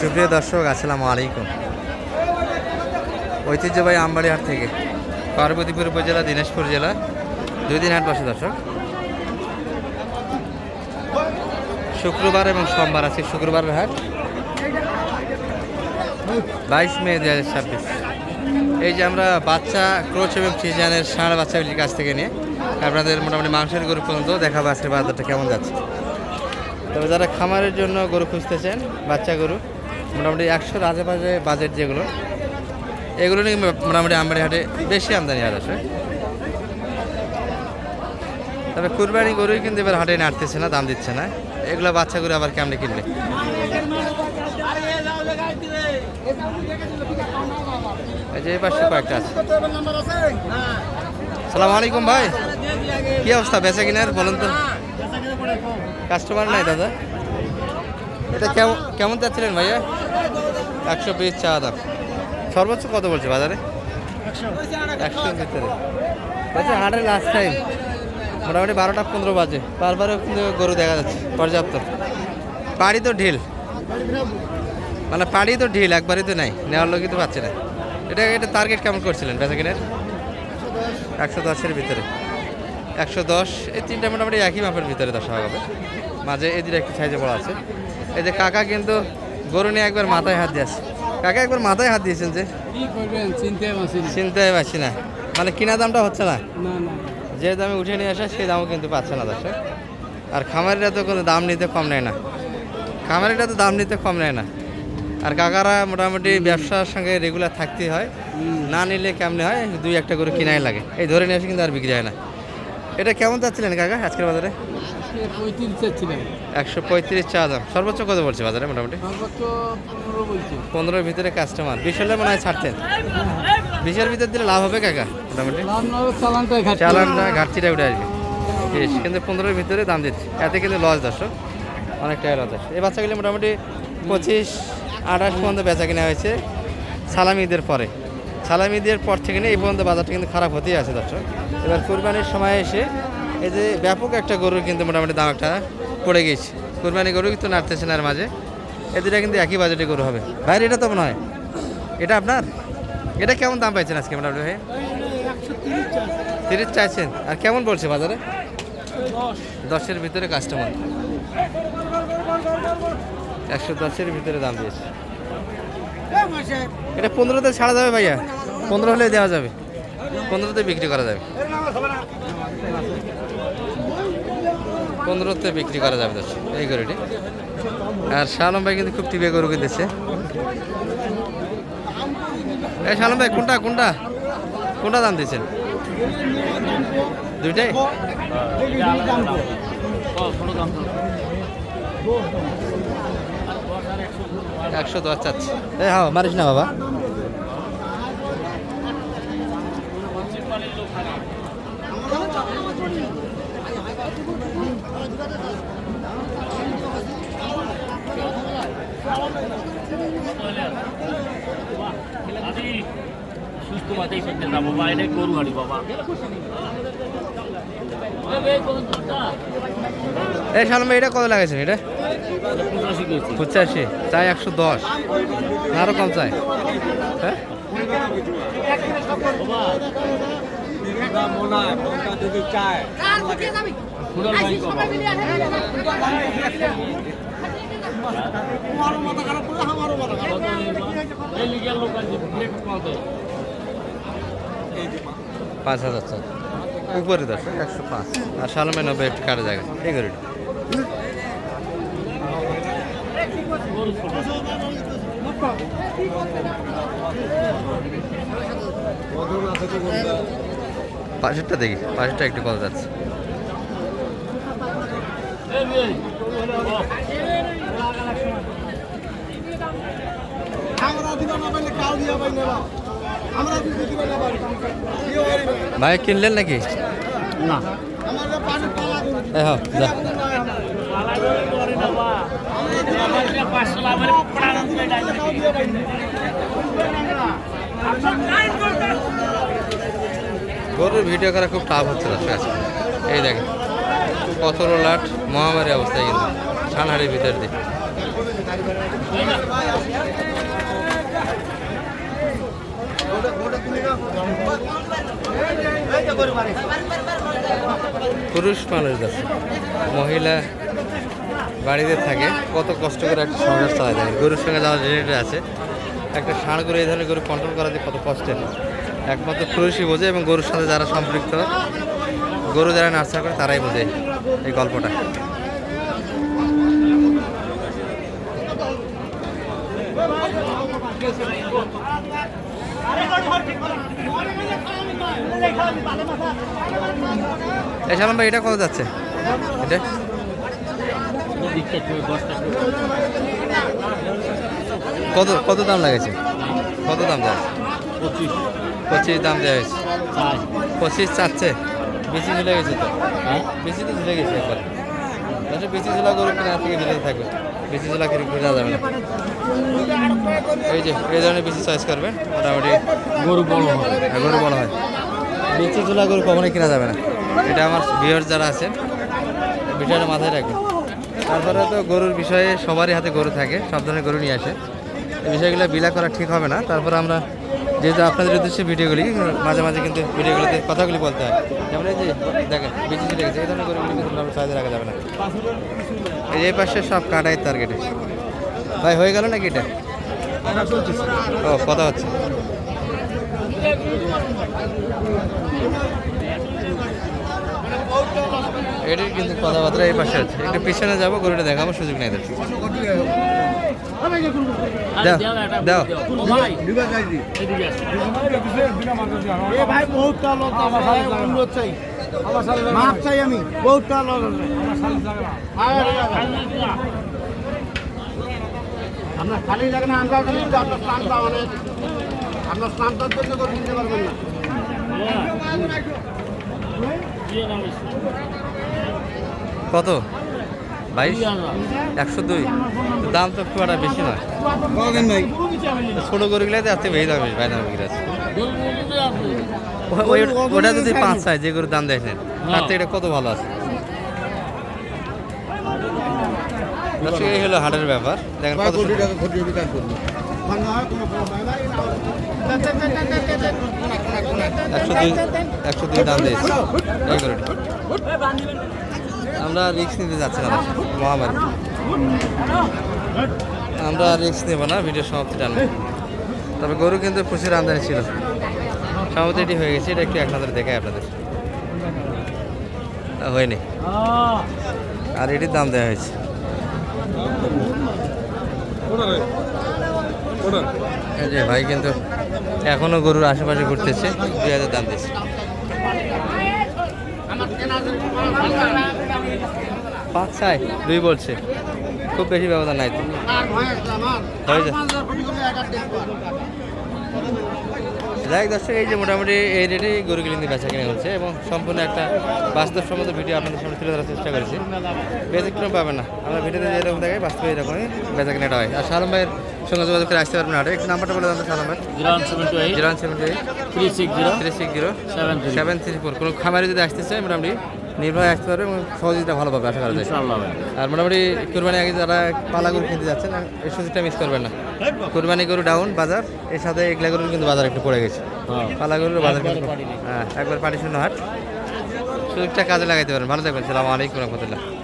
সুপ্রিয় দর্শক, আসসালামু আলাইকুম। ঐতিহ্যবাহী আমবাড়িহাট থেকে পার্বতীপুর উপজেলা, দিনাজপুর জেলা, 2 দিন হাট বসে দর্শক। শুক্রবার এবং সোমবার আছে। শুক্রবারের হাট 22 মে 2026। এই যে আমরা বাচ্চা ক্রোচ এবং ফ্রিজিয়ানের ষাঁড় বাচ্চাগুলির কাছ থেকে নিয়ে আপনাদের মোটামুটি মাংসের গরু পর্যন্ত দেখাবো আজকের বাজারটা কেমন যাচ্ছে। তবে যারা খামারের জন্য গরু খুঁজতেছেন, বাচ্চা গরু মোটামুটি 100-র আশেপাশে বাজেট যেগুলো, এগুলো নিয়ে মোটামুটি আমবাড়ি হাটে বেশি আমদানি আর আসে। তবে কুরবানি গরুই কিন্তু এবার হাটে নাড়তেছে না, দাম দিচ্ছে না। এগুলো বাচ্চা গরু আবার কেমনে কিনবে? এই যে এই পাশে কয়েকটা আছে। সালাম আলাইকুম ভাই, কি অবস্থা বেচা কিনার বলুন তো? কাস্টমার নাই দাদা? এটা কেমন যাচ্ছিলেন ভাইয়া? 120 চা দাম। সর্বোচ্চ কত বলছে বাজারে? 100-এর ভিতরে। বলছে হাটের লাস্ট টাইম মোটামুটি 12টা 15 বাজে, বারবারও কিন্তু গরু দেখা যাচ্ছে পর্যাপ্ত। পাড়ি তো ঢিল, মানে পাড়ি তো ঢিল, একবারই তো নাই, নেওয়ার লোকই তো পাচ্ছে না। এটা টার্গেট কেমন করছিলেন বেচা কিনের? 110-এর ভিতরে। 110, এই তিনটা মোটামুটি একই মাপের ভিতরে দশা হবে। মাঝে এদিকে একটু সাইজে বড় আছে। এই যে কাকা কিন্তু গরু নিয়ে একবার মাথায় হাত দিয়েছে। কাকা একবার মাথায় হাত দিয়েছেন যে চিনতে পারছি না, মানে কিনা দামটা হচ্ছে না, যে দামে উঠে নিয়ে আসে সেই দামও কিন্তু পাচ্ছে না দর্শক। আর খামারিরা তো কোনো দাম নিতে কম নেয় না, খামারিরা তো দাম নিতে কম নেয় না। আর কাকারা মোটামুটি ব্যবসার সঙ্গে রেগুলার থাকতে হয়, না নিলে কেমনে হয়, 2-1টা করে কিনাই লাগে, এই ধরে নিয়ে আসে কিন্তু আর বিক্রি হয় না। এটা কেমন চাচ্ছিলেন কাকা আজকের বাজারে? 135 চা দাম। সর্বোচ্চ কত বলছে বাজারে? মোটামুটি 15-র ভিতরে কাস্টমার। 20 হলে মনে হয় ছাড়তেন। 20-এর ভিতরে দিলে লাভ হবে কাকা? মোটামুটি চালানটা ঘাটতিটা উঠে আসবে, কিন্তু 15-এর ভিতরে দাম দিচ্ছে, এতে কিন্তু লস দর্শক, অনেকটাই লস আসে। এই বাচ্চাগুলি মোটামুটি 25-28 পর্যন্ত বেচা কিনা হয়েছে সালামি ঈদের পরে। সালামি ঈদের পর থেকে নিয়ে এই পর্যন্ত বাজারটা কিন্তু খারাপ হতেই আছে দর্শক। এবার কুরবানির সময় এসে এই যে ব্যাপক একটা গরুর কিন্তু মোটামুটি দাম একটা পড়ে গেছে। কুরবানি গরু কিন্তু নাড়তেছে না, মাঝে এ দুটা কিন্তু একই বাজেটে গরু হবে। ভাই এটা তো মনে হয় এটা আপনার? এটা কেমন দাম পাইছেন আজকে মোটামুটি ভাই? 30 চাইছেন। আর কেমন বলছে বাজারে? 10-এর ভিতরে কাস্টমার। 110-এর ভিতরে দাম দিয়েছে। এটা 15-তে ছাড়া যাবে ভাইয়া? 15 হলে দেওয়া যাবে, 15-তে বিক্রি করা যাবে, 15-তে বিক্রি করা যাবে দর্শক এই গরুটি। আর শালম ভাই কিন্তু খুব টিপে গরু কিনতেছে। এই শালম ভাই কোনটা কোনটা কোনটা দাম দিয়েছেন? দুইটাই? 110 চাচ্ছে। হ্যাঁ মারিস না বাবা। সুস্থ মাথায় করতে যাবো বা এটা গরু হাঁড়ি বাবা। এই শালম এটা কত লাগাইছেন? এটা 85 চাই, 110 আরো কম চাই। হ্যাঁ পাঁচ হাজার চাই উপরে 105। আর শালমে 90 একটু কাটা জায়গা এই গরুটা। পাশেরটা দেখি, পাশেরটা একটু কত যাচ্ছে। ভাই কিনলেন নাকি? না এই হও, যা। গরুর ভিডিও করা খুব টাফ হচ্ছে দর্শক আজকে। এই দেখেন কত লাট মহামারী অবস্থায় কিন্তু ছানহাড়ির ভিতর দিয়ে। পুরুষ মানুষ দর্শক, মহিলা বাড়িতে থাকে কত কষ্ট করে একটা সংসার চালায় থাকে। গরুর সঙ্গে যারা রিলেটেড আছে, একটা ষাঁড় গরু এই ধরনের গরু কন্ট্রোল করা যে কত কষ্টের, একমাত্র পুরুষই বোঝে এবং গরুর সাথে যারা সম্পৃক্ত, গরু যারা নার্সার করে তারাই বোঝে এই গল্পটা। এই সালাম ভাই, এটা কত যাচ্ছে? এটা কত কত দাম লাগেছে? কত দাম দেওয়া? 25 দাম দেওয়া হয়েছে। 25 চাচ্ছে, বেশি ঝুলে গেছে তো। হ্যাঁ, বেশি তো ঝুলে গেছে একবার। বেশি ঝোলা গরু কিনা থেকে বিরত থাকবে, বেশি ঝোলা কিনে বোঝা যাবে না। এই যে এই ধরনের বেশি চয়েস করবেন, মোটামুটি গরু বড় হয়। গরু বড় হয়। বেশি ঝোলা গরু কখনোই কেনা যাবে না, এটা আমার ভিউয়ার্স যারা আছেন বিষয়টা মাথায় রাখবেন। তারপরে তো গরুর বিষয়ে সবারই হাতে গরু থাকে, সব ধরনের গরু নিয়ে আসে, এই বিষয়গুলো বিলা করা ঠিক হবে না। তারপরে আমরা যেহেতু আপনাদের উদ্দেশ্যে ভিডিওগুলি মাঝে মাঝে কিন্তু ভিডিওগুলোতে কথাগুলি বলতে হয়, যেমন এই যে দেখেন বেশি চলে গেছে, এই ধরনের গরুগুলি কিন্তু আমরা সাইজে রাখা যাবে না। এই পাশে সব কাটাই টার্গেটে। ভাই হয়ে গেল নাকি এটা? ও কথা হচ্ছে। এটার কিন্তু কথাবার্তা এই পাশে আছে, একটু পিছনে যাবো, গরুটা দেখাবো, সুযোগ নেই দাও দাও। আপনার খালি লাগে না, আমরা আপনার স্নানটা অনেক, আপনার স্নানটার জন্য করে কিনতে পারবেন না। কত? 22, 102। দাম তো খুব একটা বেশি নয়। ছোট গরুগুলাই তো আসতে বেশি দাম, বেশি ভাই দাম বিক্রি আছে। ওটা যদি 5 চাই, যে গরুর দাম দেখেন তার থেকে এটা কত ভালো আছে। এই হলো হাটের ব্যাপার, দেখেন কত 102 দাম দিয়েছে এই গরুটি। আমরা রিস্ক নিতে যাচ্ছি না মহামারী, আমরা রিস্ক নেব না, ভিডিও সমাপ্তি টানবো। তবে গরু কিন্তু প্রচুর আমদানি ছিল, সমাপ্তি এটি হয়ে গেছে। এটা একটু এক নজরে দেখায় আপনাদের, হয়নি। আর এটির দাম দেওয়া হয়েছে। এই যে ভাই কিন্তু এখনো গরুর আশেপাশে ঘুরতেছে, 2000 দাম দিয়েছে। 5 চাই, 2 বলছে, খুব বেশি ব্যবধান নাই তো, হয়ে যায়। যাই দর্শক, এই যে মোটামুটি এই রেটেই গরু কিনে বেচা কিনে হচ্ছে এবং সম্পূর্ণ একটা বাস্তবসম্মত ভিডিও আপনাদের সামনে তুলে ধরার চেষ্টা করেছি। ব্যতিক্রম পাবেন না, আমরা ভিডিওতে যেরকম দেখাই বাস্তবে এরকমই বেচা কিনাটা হয়। আর সালাম ভাইয়ের সঙ্গে যোগাযোগ করে আসতে পারবেন হাটে। একটু নাম্বারটা বলে দেন সালাম ভাই। 078 কোনো খামারে যদি আসতে চাই মোটামুটি নির্ভয় আসতে পারবে এবং সহযোগিতা ভালো পাবে আশা করা যায়। আর মোটামুটি কুরবানি আগে যারা পালা গরু কিনতে যাচ্ছেন এই সুযোগটা মিস করবেন না। কুরবানি গরু ডাউন বাজার, এর সাথে এগুলা গরুর কিন্তু বাজার একটু পড়ে গেছে, পালা গরুর বাজার কিন্তু একবার পাটি শূন্য হাট, সুযোগটা কাজে লাগাইতে পারেন। ভালো থাকবেন, সালামু আলাইকুম রহমতুল্লাহ।